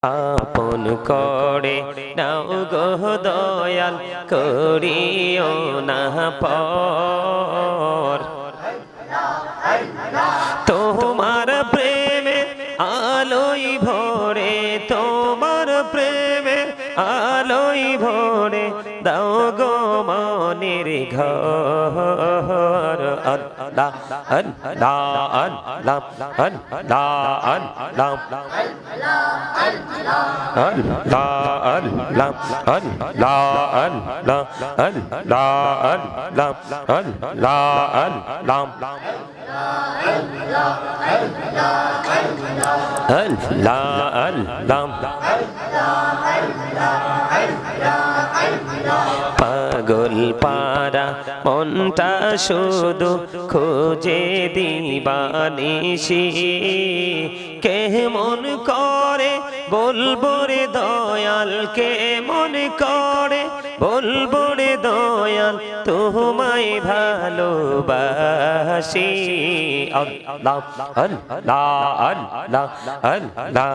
আপন করে নাও গো দয়াল করিও না পর তোমার প্রেমে আলোই ভরে তোমার প্রেমে আলোই ভরে দাও গো মনের ঘর আল্লাহ আল্লাহ আল্লাহ আল্লাহ আল্লাহ পাগল পারা মনটা শুধু খোঁজে দিবানিশি কেমন করে বলবো রে দয়াল কেমন করে বলবো রে দয়াল তোমায় ভালোবাসি আল্লাহ আল্লাহ আল্লাহ আল্লাহ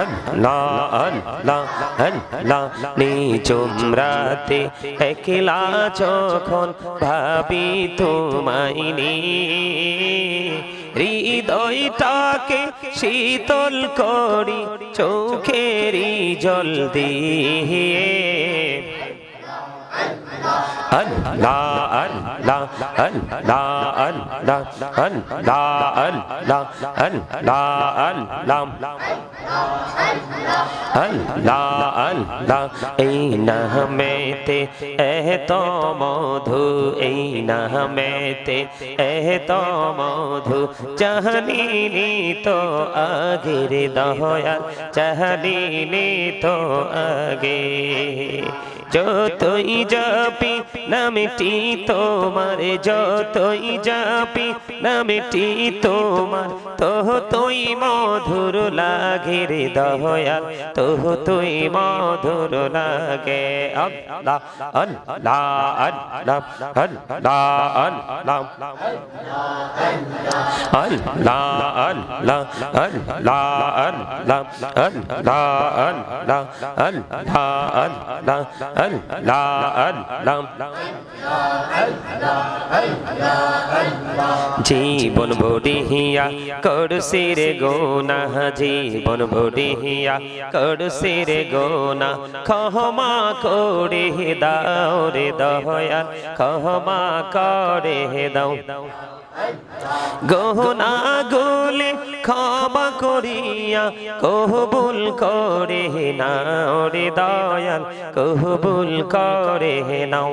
আল্লাহ আল্লাহ আল্লাহ নিঝুম রাতে একলা যখন ভাবি তোমায় নিয়ে হৃদয়টাকে শীতল করি চোখেরই জল দিয়ে আল্লাহ আল্লাহ আল্লাহ আল্লাহ আল্লাহ আল্লাহ আল্লাহ আল্লাহ আল্লাহ এই নামেতে এত মধু এই নামেতে এত মধু জানিনি তো আগের দয়াল জানিনি তো আগে যতই জাপি নামটি তোমার যতই জাপি নামটি তোমার ততই মধুর লাগে রে দয়াল ততই মধুর লাগে আল্লাহ আল্লাহ আল্লাহ আল্লাহ আল্লাহ আল্লাহ আল্লাহ আল্লাহ আল্লাহ আল্লাহ আল্লাহ জীবন বড়িয়া করছি রে গোনা জীবন বড়িয়া করছি রে গোনা ক্ষমা করে দাও রে দয়াল ক্ষমা করে দাও গহনা গুলে ক্ষমা করিয়া কবুল করে নাও রে দয়াল কবুল করে নাও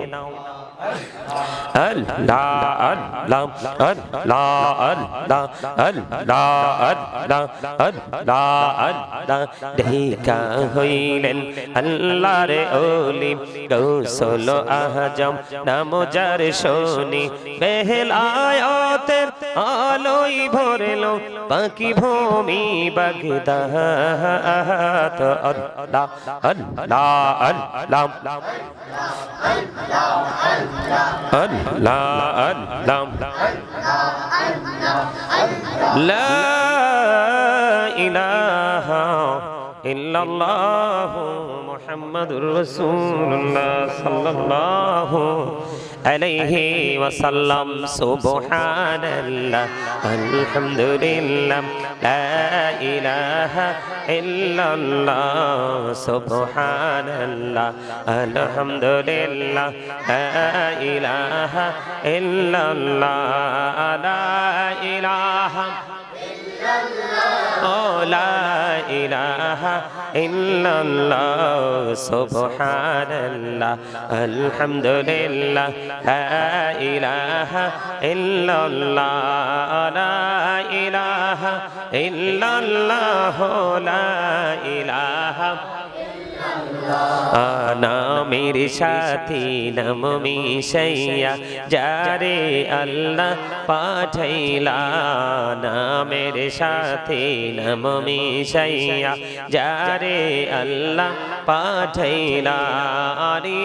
আল্লাহ আল্লাহ আল্লাহ আল্লাহ আল্লাহ আল্লাহ আল্লাহ আল্লাহ দেখা হইলেন আল্লাহর ওলি রাসূল আজম নাম যার শুনি বেলায়েতের আলোয় ভরলো বাকি ভূমি বাগদাদ আল্লাহ আল্লাহ আল্লাহ আল্লাহ আল্লাহ লা ইলাহা ইল্লাল্লাহু মুহাম্মাদুর রাসূলুল্লাহ সাল্লাল্লাহু আলাইহি ওয়াসাল্লাম সুবহানাল্লাহ আলহামদুলিল্লাহ লা ইলাহা ইল্লাল্লাহ সুবহানাল্লাহ আলহামদুলিল্লাহ লা ইলাহা ইল্লাল্লাহ লা ইলাহা লা ইলাহা ইল্লাল্লাহ সুবহানাল্লাহ আলহামদুলিল্লাহ লা ইলাহা ইল্লাল্লাহ লা ইলাহা ইল্লাল্লাহ লা ইলাহা নামের সাথে নাম মিশাইয়া যারে আল্লাহ পাঠাইলা নামের সাথে নাম মিশাইয়া যারে আল্লাহ পাঠাইলা আরে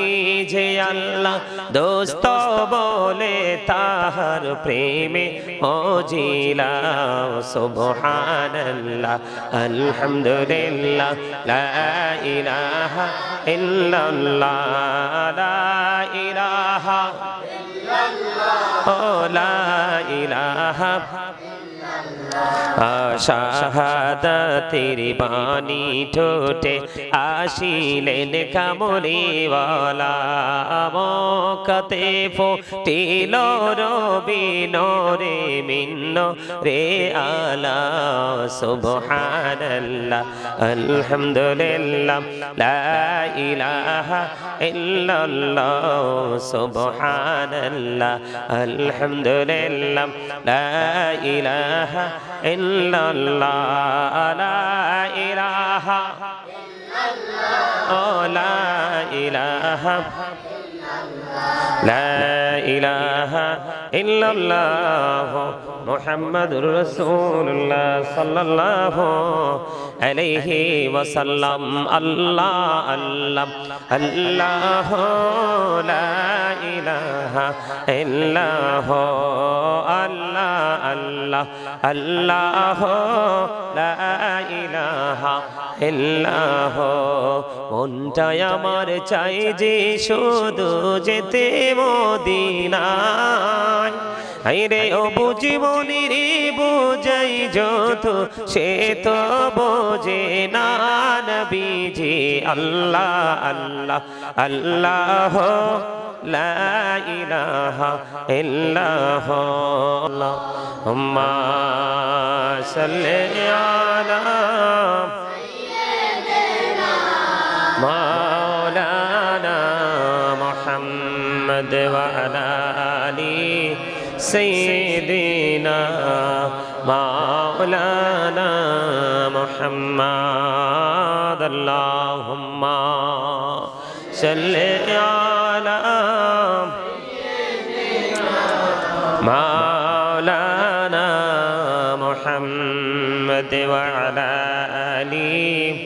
যে আল্লাহ দোস্ত বলে তাহার প্রেমে মজিলা সুবহানাল্লাহ আলহামদুলিল্লাহ লা ইলাহা ইল্লাল্লাহ লা ইলাহা ইল্লাল্লাহ লা ইলাহা শাহাদাতের বাণী ঠোঁটে আসিলেন কামলিওয়ালা মক্কাতে ফুটিল রবি নূরে মিন্ন রে আলা সুবহানাল্লাহ আলহামদুলিল্লাহ লা ইলাহা ইল্লাল্লাহ সুবহানাল্লাহ আলহামদুলিল্লাহ লা ইলাহা ইল্লাল্লাহ লা ইলাহা ইল্লাল্লাহ লা ইলাহা লা ইলাহা ইল্লাল্লাহ মুহাম্মাদুর রাসূলুল্লাহ সাল্লাল্লাহু আলাইহি ওয়াসাল্লাম আল্লাহ আল্লাহ আল্লাহ লা ইলাহা ইল্লাল্লাহ আল্লাহ আল্লাহ আল্লাহ লা ইলাহা ইল্লাল্লাহ মনটাই আমার চাই যে শুধু যেতে মদিনায় আইরে ও বুঝিবনির বুঝাই যত সে তো বোঝে না নবীজি আল্লাহ আল্লাহ আল্লাহ লা ইলাহা ইল্লাল্লাহ আল্লাহুম্মা সাল্লি আলা সাইয়্যিদিনা মাওলানা মুহাম্মদ ওয়া আলা আলি سيدنا مولانا محمد اللهم صل على مولانا محمد وعلى آله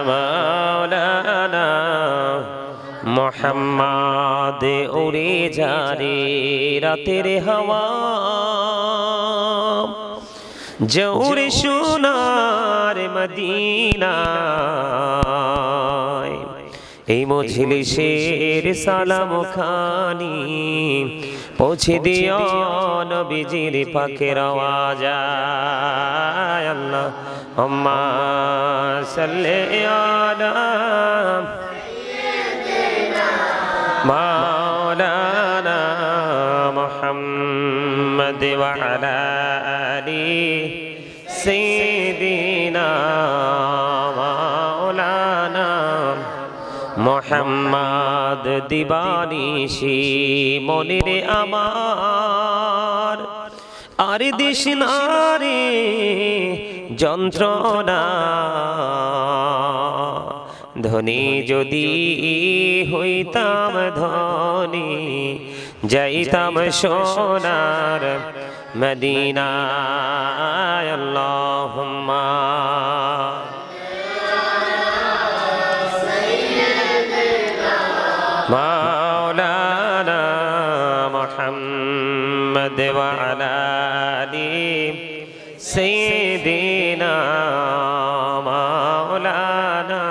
مولانا মোহাম্মদ উড়ে যারে রাতের হাওয়া জৌরে সোনার মদিনা এই মজলিসের সালাম খানি পৌঁছে দিও নবীজির পাকের আওয়াজ আল্লাহুম্মা সাল্লি আলা مولانا محمد وعلى آله سيدنا مولانا محمد দিবানিশি মনিরে আমার আর দিস না রে যন্ত্রণা ধনী যদি হইতাম ধনী যাইতাম সোনার মদিনায় আল্লাহুম্মা মাওলানা মুহাম্মদ ওয়া আলা আলি সাইয়্যিদিনা মাওলানা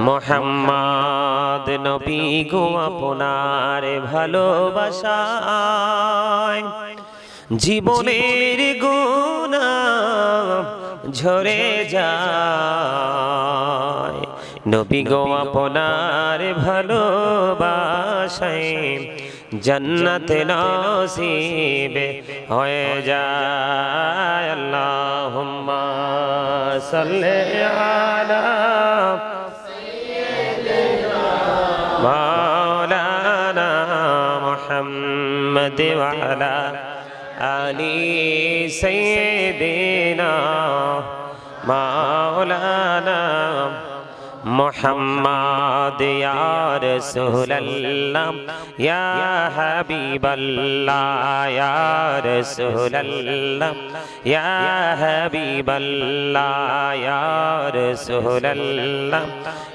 মোহাম্মদ নবী গো আপনার ভালোবাসায় জীবনের গুনাহ ঝরে যায় নবী গো আপনার ভালোবাসায় জান্নাত নসিব হয়ে যায় আল্লাহুম্মা সাল্লি আলা مولانا محمد وعلى آل سيدنا মাওলানা মুহাম্মদ ইয়া রাসূলুল্লাহ ইয়া হাবিবাল্লাহ ইয়া রাসূলুল্লাহ ইয়া হাবিবাল্লাহ ইয়া রাসূলুল্লাহ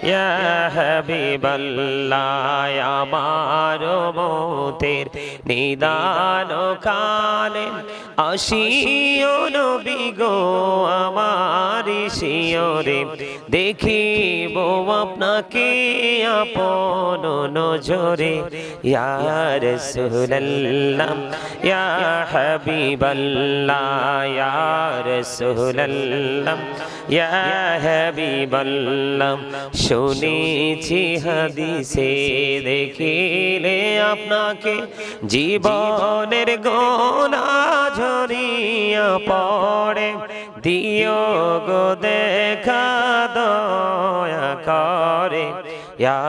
ইয়া হাবিবাল্লাহ আমার মতের নিদান কালে আসিও নবী গো আমার শিয়রে দেখিব আপনাকে আপন নজরে ইয়া রাসূলুল্লাহ ইয়া হাবিবাল্লাহ ইয়া রাসূলুল্লাহ ইয়া হাবিবাল্লাহ শুনেছি হাদিসে দেখিলে আপনাকে জীবনের গোনা ঝরিয়া পড়ে দিও গো দেখা দয়া করে ইয়া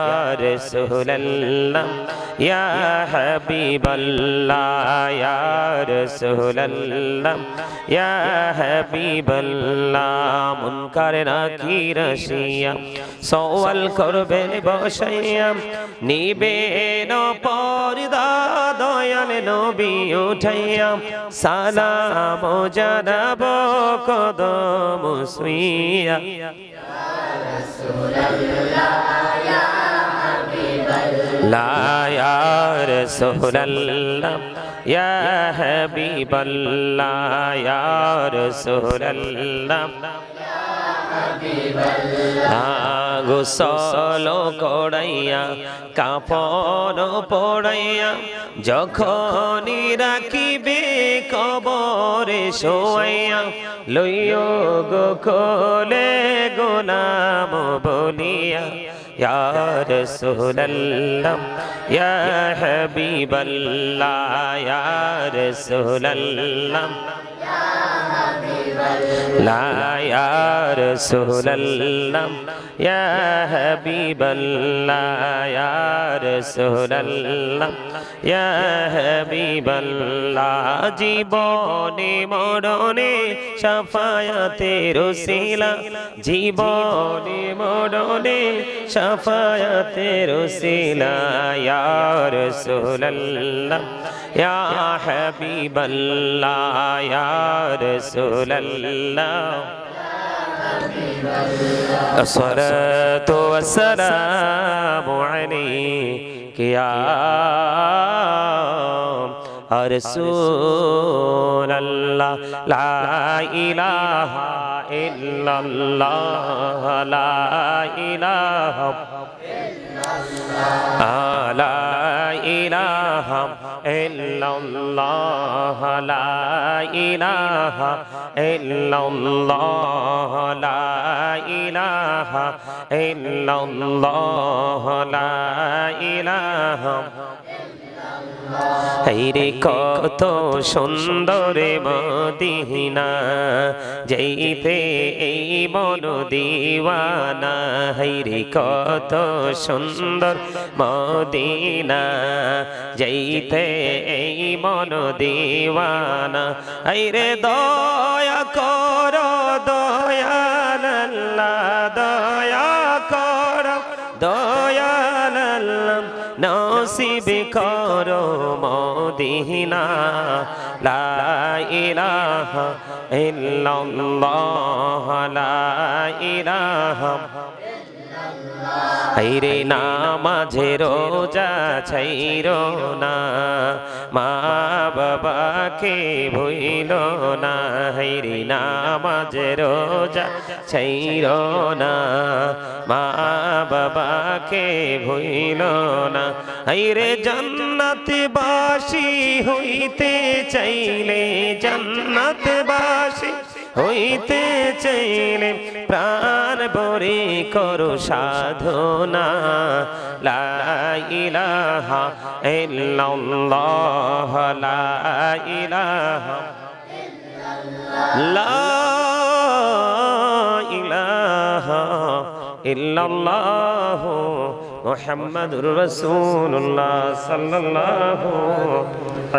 রাসূলুল্লাহ ইয়া হাবিবাল্লাহ ইয়া রাসূলুল্লাহ ইয়া হাবিবাল্লাহ মুনকার নাকির আসিয়া সওয়াল করবেন বসাইয়া নিবেন পর্দা দয়াল নবী উঠাইয়া সালাম জানাব কদম ছুঁইয়া লা ইয়া রাসূলুল্লাহ ইয়া হাবিবাল্লাহ ইয়া রাসূলুল্লাহ গোসল করাইয়া কাফন পড়াইয়া যখনই রাখিবে কবরে শোয়াইয়া লইও গো কোলে গোলাম বলিয়া ইয়া রাসূলুল্লাহ ইয়া হাবিবাল্লাহ ইয়া রাসূলুল্লাহ লা ইয়া রাসূলুল্লাহ ইয়া হাবিবাল্লাহ ইয়া রাসূলুল্লাহ ইয়া হাবিবাল্লাহ জীবনে মরণে শাফায়াতের ওসিলা জীবনে মরণে শাফায়াতের ওসিলা ইয়া রাসূলুল্লাহ ইয়া হাবিবাল্লাহ ইয়া রাসূলুল্লাহ আসসালাতু ওয়াসসালামু আলাইকা ইয়া রাসূলুল্লাহ লা ইলাহা ইল্লাল্লাহ লা ইলাহা লা ইলাহা ইল্লাল্লাহ লা ইলাহা ইল্লাল্লাহ লা ইলাহা ইল্লাল্লাহ লা ইলাহা হায়রে কত সুন্দর মদিনা যাইতে এই মন দিওয়ানা হায়রে কত সুন্দর মদিনা যাইতে এই মন দিওয়ানা হায়রে দয়া করো দয়াল আল্লাহ দয়া করো দয়াল আল্লাহ নসিব করো মদিনা লা ইলাহা ইল্লাল্লাহ লা ইলাহা হায়রে নামাজে রোজা ছাইরো না মা বাবাকে ভুইলো না হায়রে নামাজে রোজা ছাইরো না মা বাবাকে ভুইলো না হায়রে জান্নাতবাসী হইতে চাইলে জান্নাতবাসী হইতে চাইলে প্রাণ ভরে করো সাধনা লা ইলাহা ইল্লাল্লাহ লা ইলাহা লা ইলাহা ইল্লাল্লাহ মুহাম্মাদুর রাসূলুল্লাহ সাল্লাল্লাহু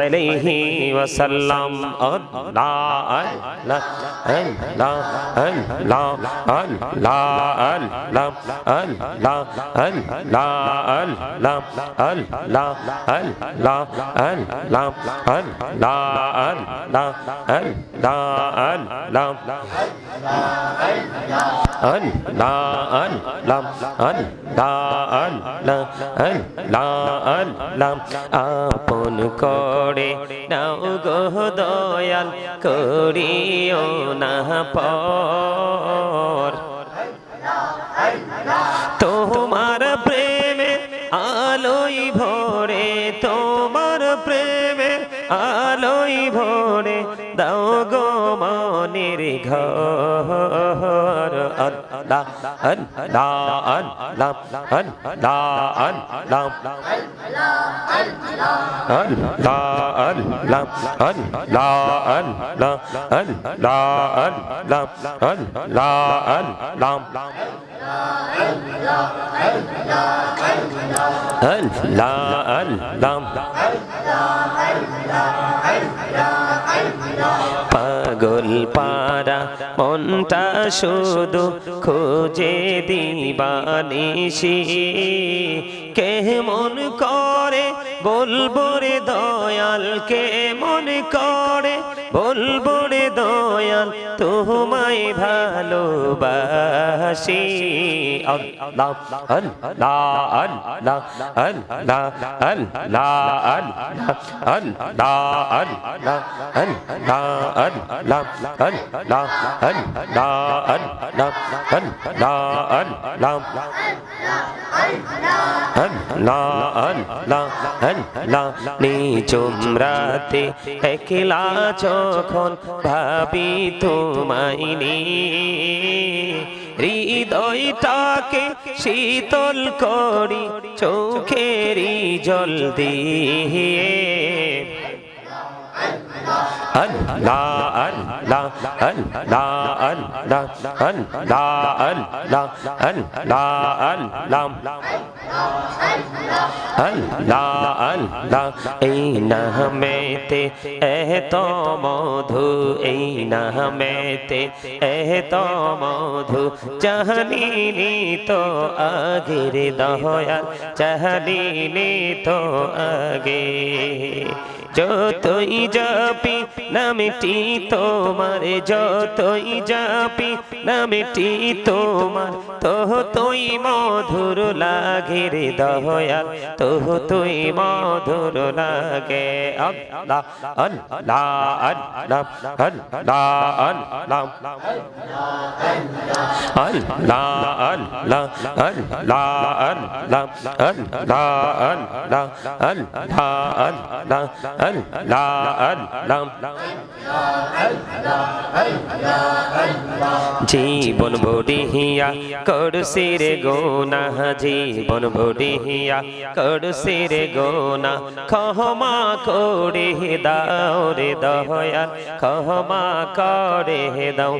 আলাইহি ওয়াসাল্লাম। আল্লাহ আল্লাহ আল্লাহ আল্লাহ আল্লাহ আল্লাহ আল্লাহ আল্লাহ আল্লাহ আল্লাহ আল্লাহ আল্লাহ আল্লাহ আপন করে নাও গো দয়াল করিও না পর তোমার প্রেমে আলোই ভরে তোমার প্রেমে আলোই ভরে দাও গো মনের ঘর। আল্লাহ আল্লাহ আল্লাহ আল্লাহ আল্লাহ আল্লাহ আল্লাহ আল্লাহ আল্লাহ আল্লাহ পাগল পারা মনটা শুধু খোঁজে দিবানিশি কে মন করে বলবো রে দয়াল কে মন করে বলবো রে দয়াল তোমায় ভালোবাসি। আল্লাহ আল্লাহ আল্লাহ আল্লাহ আল্লাহ আল্লাহ আল্লাহ আল্লাহ আল্লাহ আল্লাহ আল্লাহ আল্লাহ নিঝুম রাতে একলা যখন ভাবি তোমায় নিয়ে হৃদয়টাকে শীতল করি চোখেরই জল দিয়ে। আল্লাহ আল্লাহ আল্লাহ আল্লাহ আল্লাহ আল্লাহ আল্লাহ আল্লাহ আল্লাহ এই নামেতে এত মধু এই নামেতে এত মধু জানিনি তো আগের দয়াল জানিনি তো আগে যতই জাপি নামটি তোমার যতই জাপি নামটি তোমার ততই মধুর লাগে রে দয়াল ততই মধুর লাগে। আল্লাহ আল্লাহ আল্লাহ আল্লাহ আল্লাহ আল্লাহ আল্লাহ আল্লাহ আল্লাহ আল্লাহ জীবন বড়িয়া করছি রে গোনা জীবন বড়িয়া করছি রে গোনা ক্ষমা করে দাও রে দয়াল ক্ষমা করে দাও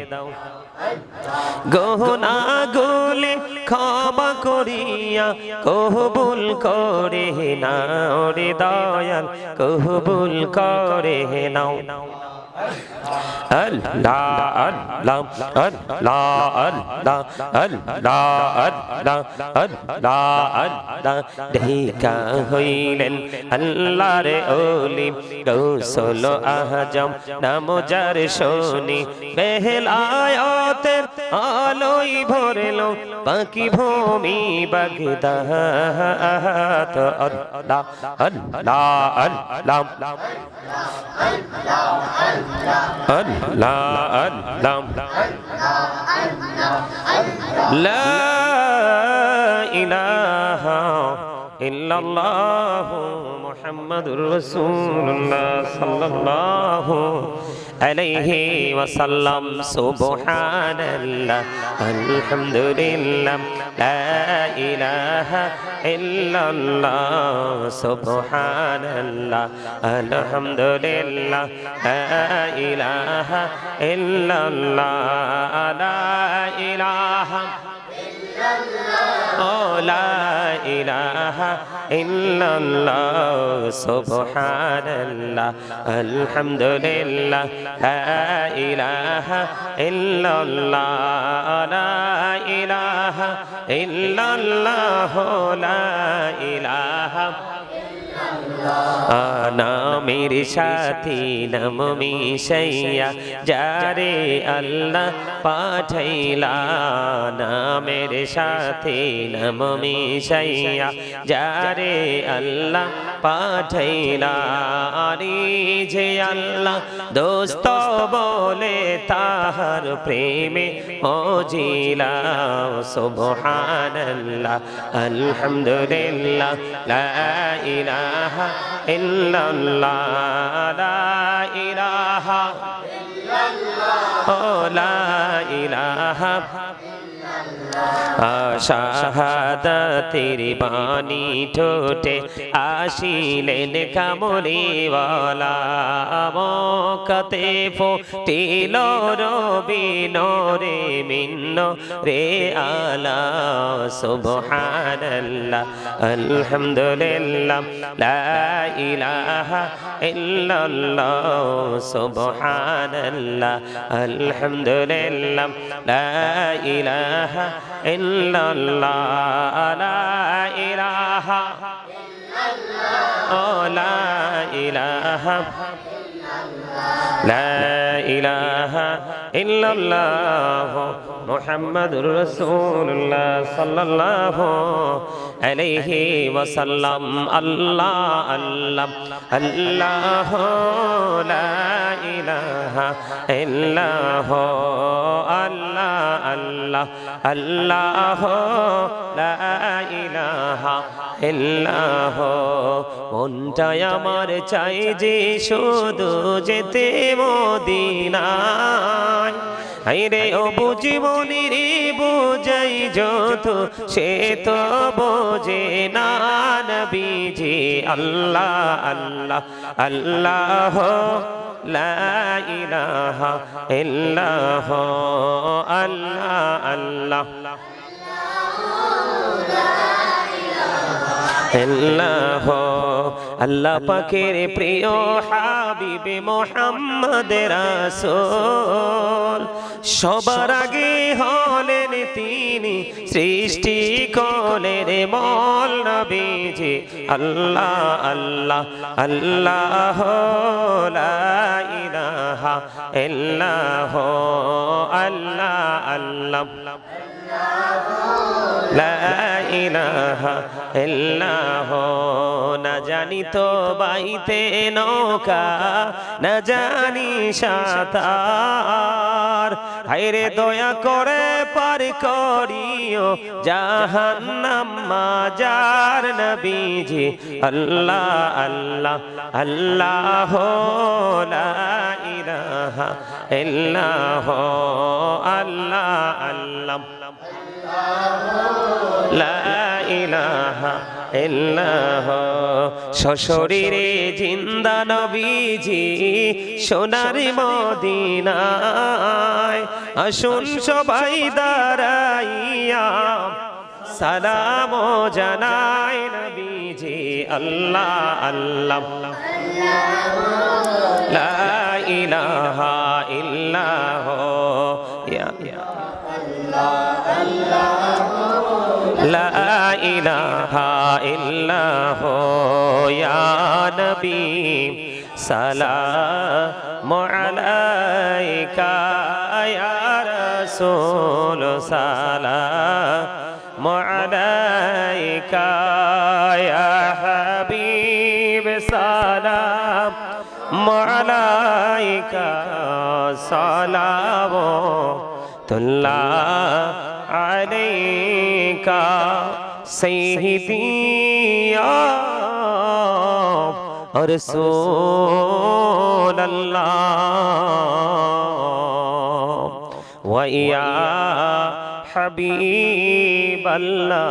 গহনা গুলি ক্ষমা করিয়া কবুল করে নাও রে দয়াল কবুল করে নাও। আল্লাহ আল্লাহ আল্লাহ আল্লাহ আল্লাহ আল্লাহ আল্লাহ আল্লাহ ঢেকা হইলেন আল্লাহর ওলি গৌসল আজম নাম যার শোনি বেলায়েতের আলোয় ভরলো বাকি ভূমি বাগদাদ। আল্লাহ আল্লাহ আল্লাহ আল্লাহ আল্লাহ লা ইলাহা ইল্লাল্লাহু মুহাম্মাদুর রাসূলুল্লাহ সাল্লাল্লাহু আলাইহি ওয়াসাল্লাম। সুবহানাল্লাহ আলহামদুলিল্লাহ লা ইলাহা ইল্লাল্লাহ সুবহানাল্লাহ আলহামদুলিল্লাহ লা ইলাহা ইল্লাল্লাহ লা ইলাহা ইল্লাল্লাহ ও লা ইলাহা ইল্লাল্লাহ সুবহানাল্লাহ আলহামদুলিল্লাহ লা ইলাহা ইল্লাল্লাহ লা ইলাহা ইল্লাল্লাহ লা ইলাহা নামের সাথী নাম মিশাইয়া যারে আল্লাহ পাঠাইলা নামের সাথী নাম মিশাইয়া যারে আল্লাহ পাঠাইলা আরে যে আল্লাহ দোস্ত বলে তাহার প্রেমে মজিলা সুবহানাল্লাহ আলহামদুলিল্লাহ লা ইলাহা ইল্লাল্লাহ লা ইলাহা ইল্লাল্লাহ ও লা ইলাহা শাহাদাতের বাণী ঠোঁটে আসিলেন কামলিওয়ালা মক্কাতে ফুটিল রবি নূরে মিন্ন রে আলা সুবহানাল্লাহ আলহামদুলিল্লাহ লা ইলাহা ইল্লাল্লাহ সুবহানাল্লাহ আলহামদুলিল্লাহ লা ইলাহা ইল্লাল্লাহ লা ইলাহা ইল্লাল্লাহ ও লা ইলাহা লা ইলাহা ইল্লাল্লাহ মুহাম্মাদুর রাসূলুল্লাহ সাল্লাল্লাহু আলাইহি ওয়াসাল্লাম আল্লাহ আল্লাহ আল্লাহ লা ইলাহা ইল্লাল্লাহ আল্লাহ আল্লাহ আল্লাহ লা ইলাহা ইল্লাল্লাহ মনটা আমার চাই যে শুধু যেতে মদিনায় হায়রে ও বুঝিমনির বুঝাই যত সে তো বোঝে না নবীজি আল্লাহ আল্লাহ আল্লাহ লা ইলাহা ইল্লাল্লাহ আল্লাহ আল্লাহ আল্লাহ পাকের প্রিয় হাবিবে মুহাম্মদ রাসূল সবার আগে হলেন তিনি সৃষ্টি কোলের মূল নবীজি আল্লাহ আল্লাহ আল্লাহ লা ইলাহা ইল্লাল্লাহ আল্লাহ আল্লাহ লা ইলাহা ইল্লাল্লাহ না জানি তো বাইতে নৌকা না জানি সাঁতার হায়রে দয়া করে পার করিও জাহান্নাম মাজার নবীজি আল্লাহ আল্লাহ আল্লাহ লা ইলাহা ইল্লাল্লাহ আল্লাহ আল্লাহ লা ইলাহা ইল্লাল্লাহ সশরীরে জিন্দা নবীজি সোনার মদিনায় আসুন সবাই দাঁড়াইয়া সালাম জানাই নবীজি আল্লাহ আল্লাহ লা ইলাহা ইল্লাল্লাহ ইয়া লা ইলাহা ইল্লাল্লাহ ইয়া নবী সালামু আলাইকা ইয়া রাসূল সালামু আলাইকা ইয়া হাবিব সালামু আলাইকা সালাওয়াতুল্লাহ আলাইকা সাইয়্যিদি ইয়া রাসূলুল্লাহ ওয়া ইয়া হাবিবাল্লাহ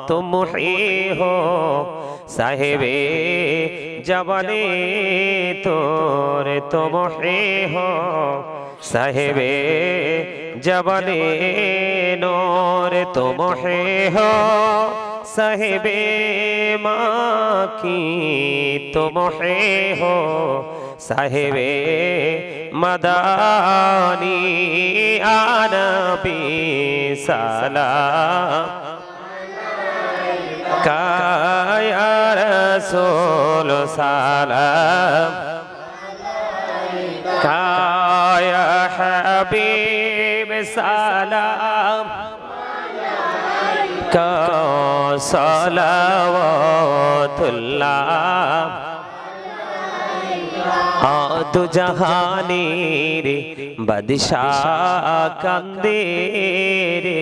তুম হি হো সাহেবে জবানে তোর তুম হি হো সাহেবে जबले नूर तुम हो साहिबे माकी तुम हो साहिबे मदानी आनबी सलाम या रसूल सलाम या हबीब सलाम का सलावतुल्लाह आदु जहानीर बदशाह कंदे रे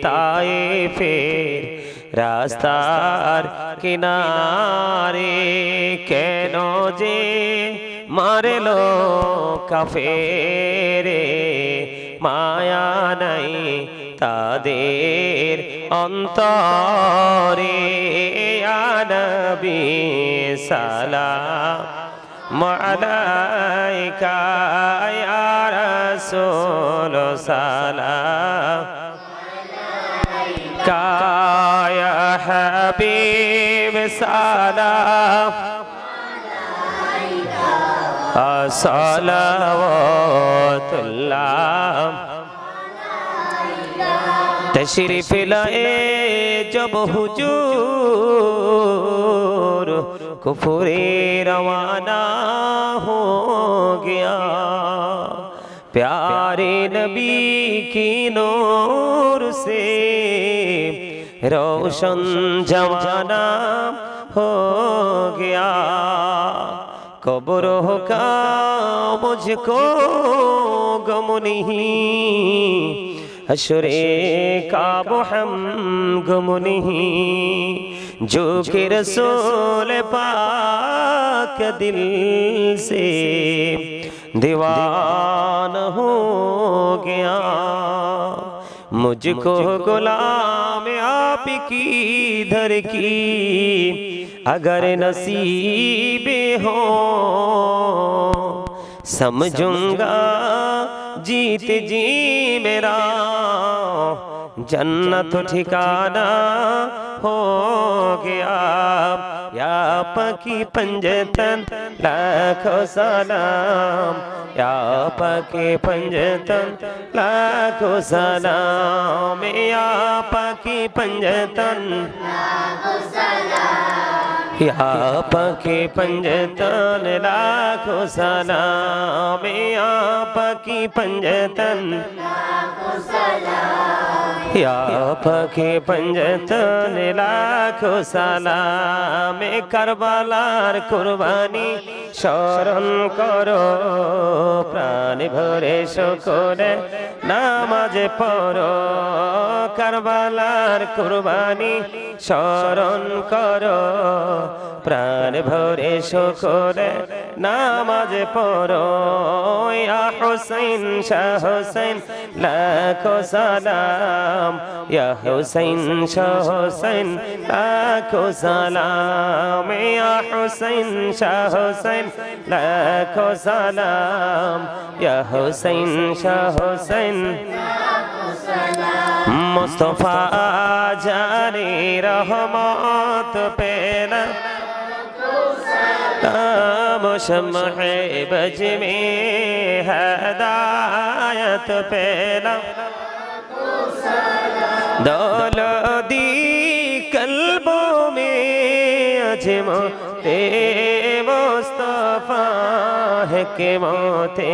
ताइफेर रास्तार किनारे केनो जे मारलो काफेरे माया नहीं तादेर अंतरे या नबी सलाम अलैका या रसूल सलाम या हबीब सलाम सलावतुल्लाह तशरीफ लाए जब हुजूर कुफरे रवाना हो गया प्यारे नबी की नूर से रोशन जमाना हो गया कब्रों का मुझको गम नहीं हशरे का हम गम नहीं जो कि रसूल पाक दिल से दीवाना हो गया मुझको गुलाम आप की दर की अगर नसीबे हो समझूंगा जीत जी मेरा जन्नत ठिकाना हो गया या पकी पंजतन लाखों सलाम या पकी पंजतन लाखों सलाम या पकी पंजतन लाखों सलाम या पकी पंजतन लाखों सलाम या पकी पंजतन लाखों सलाम या पकी पंजतन लाखों सलाम करबलार कुर्बानी স্মরণ করো প্রাণ ভরে শুকরে নামাজ পড়ো কারবালার কুরবানি স্মরণ করো প্রাণ ভরে শুকরে নামাজ পড়ো ইয়া হুসাইন শাহ হুসাইন লাখো সালাম ইয়া হুসাইন শাহ হুসাইন লাখো সালাম ইয়া হুসাইন শাহ হুসাইন লাখো সালাম ইয়া হুসাইন শাহ হুসাইন লাখো সালাম মুস্তাফা জানি রহমত পেলা नाम शम्ह बज में हदायत पेला दौलती कल्बों में अजमो ते मुस्तफा है के मोते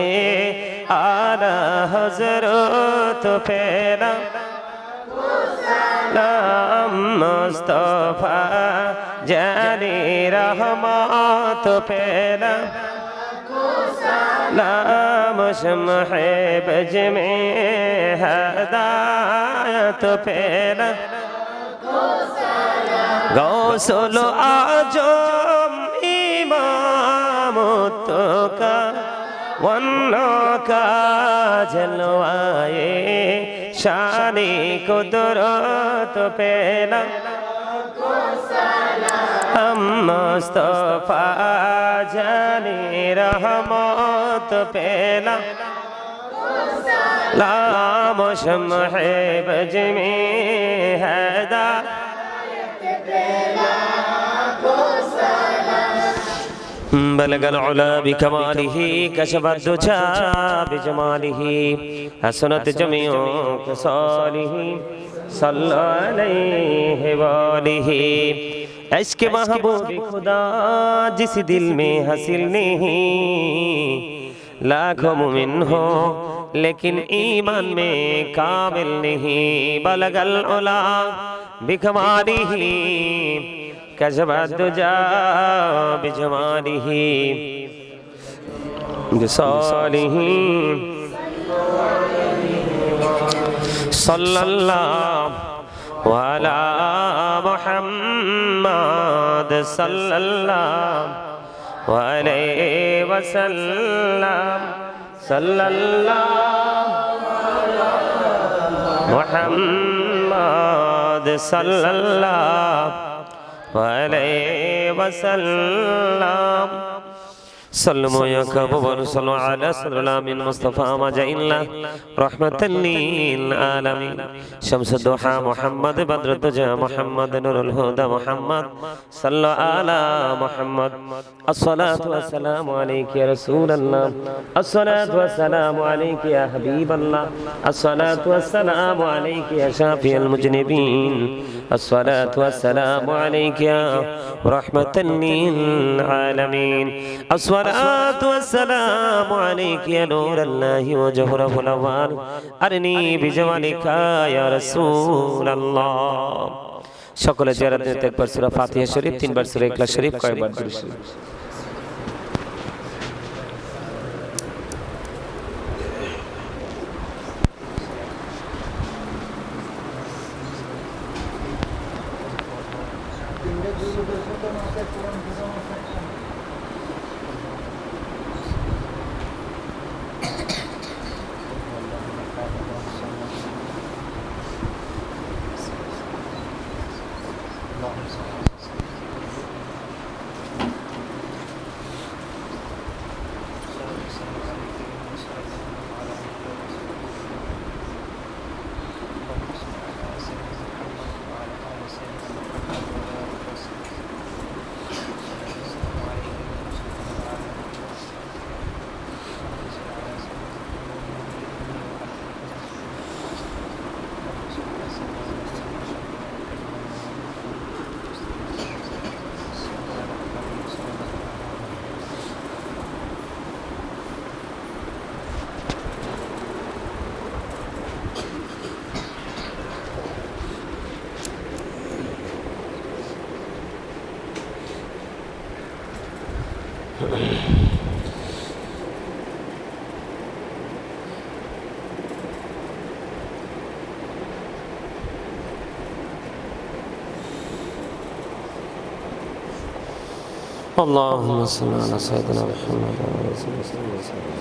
आला हजरत पेला मुस्तफा जाने रहमत पेला नाम शम्ह बज में हदायत पेला गौसल आजम इमाम तो का वन्नो का जलवाए शानी कुदरत पेला हम मुस्तफा जाने रहमत पेला लाम शम्ह बज में हैदर بلغ العلا بكماله كشف الدجى بجماله حسنت جميع خصاله صلى عليه وآله عشق محبوب खुदा जिस दिल में हासिल नहीं लाखों मुमिन हो लेकिन ईमान में कामिल नहीं बलगल उला बिकमालिही كشف الدجى بجماله بصاله صلى الله على محمد صلى الله عليه وسلم صلى الله على محمد صلى الله عليه وسلم صلوا يا كبر صلوا على سلام المصطفى مجئنا رحمة للعالمين شمس الضحى محمد بدر الدجى محمد نور الهدى محمد صلى على محمد الصلاة والسلام عليك يا رسول الله الصلاة والسلام عليك يا حبيب الله الصلاة والسلام عليك يا شافي المذنبين الصلاة والسلام عليك يا رحمة للعالمين الصلاة والسلام عليك يا نور الله وجهره الأول أرني بجمالك يا رسول الله সকলে জিয়ারত নিতে একবার সূরা ফাতিহা শরীফ তিনবার সূরা ইখলাস শরীফ কয়েকবার দুরূদ শরীফ اللهم صل على سيدنا محمد وعلى آله وصحبه وسلم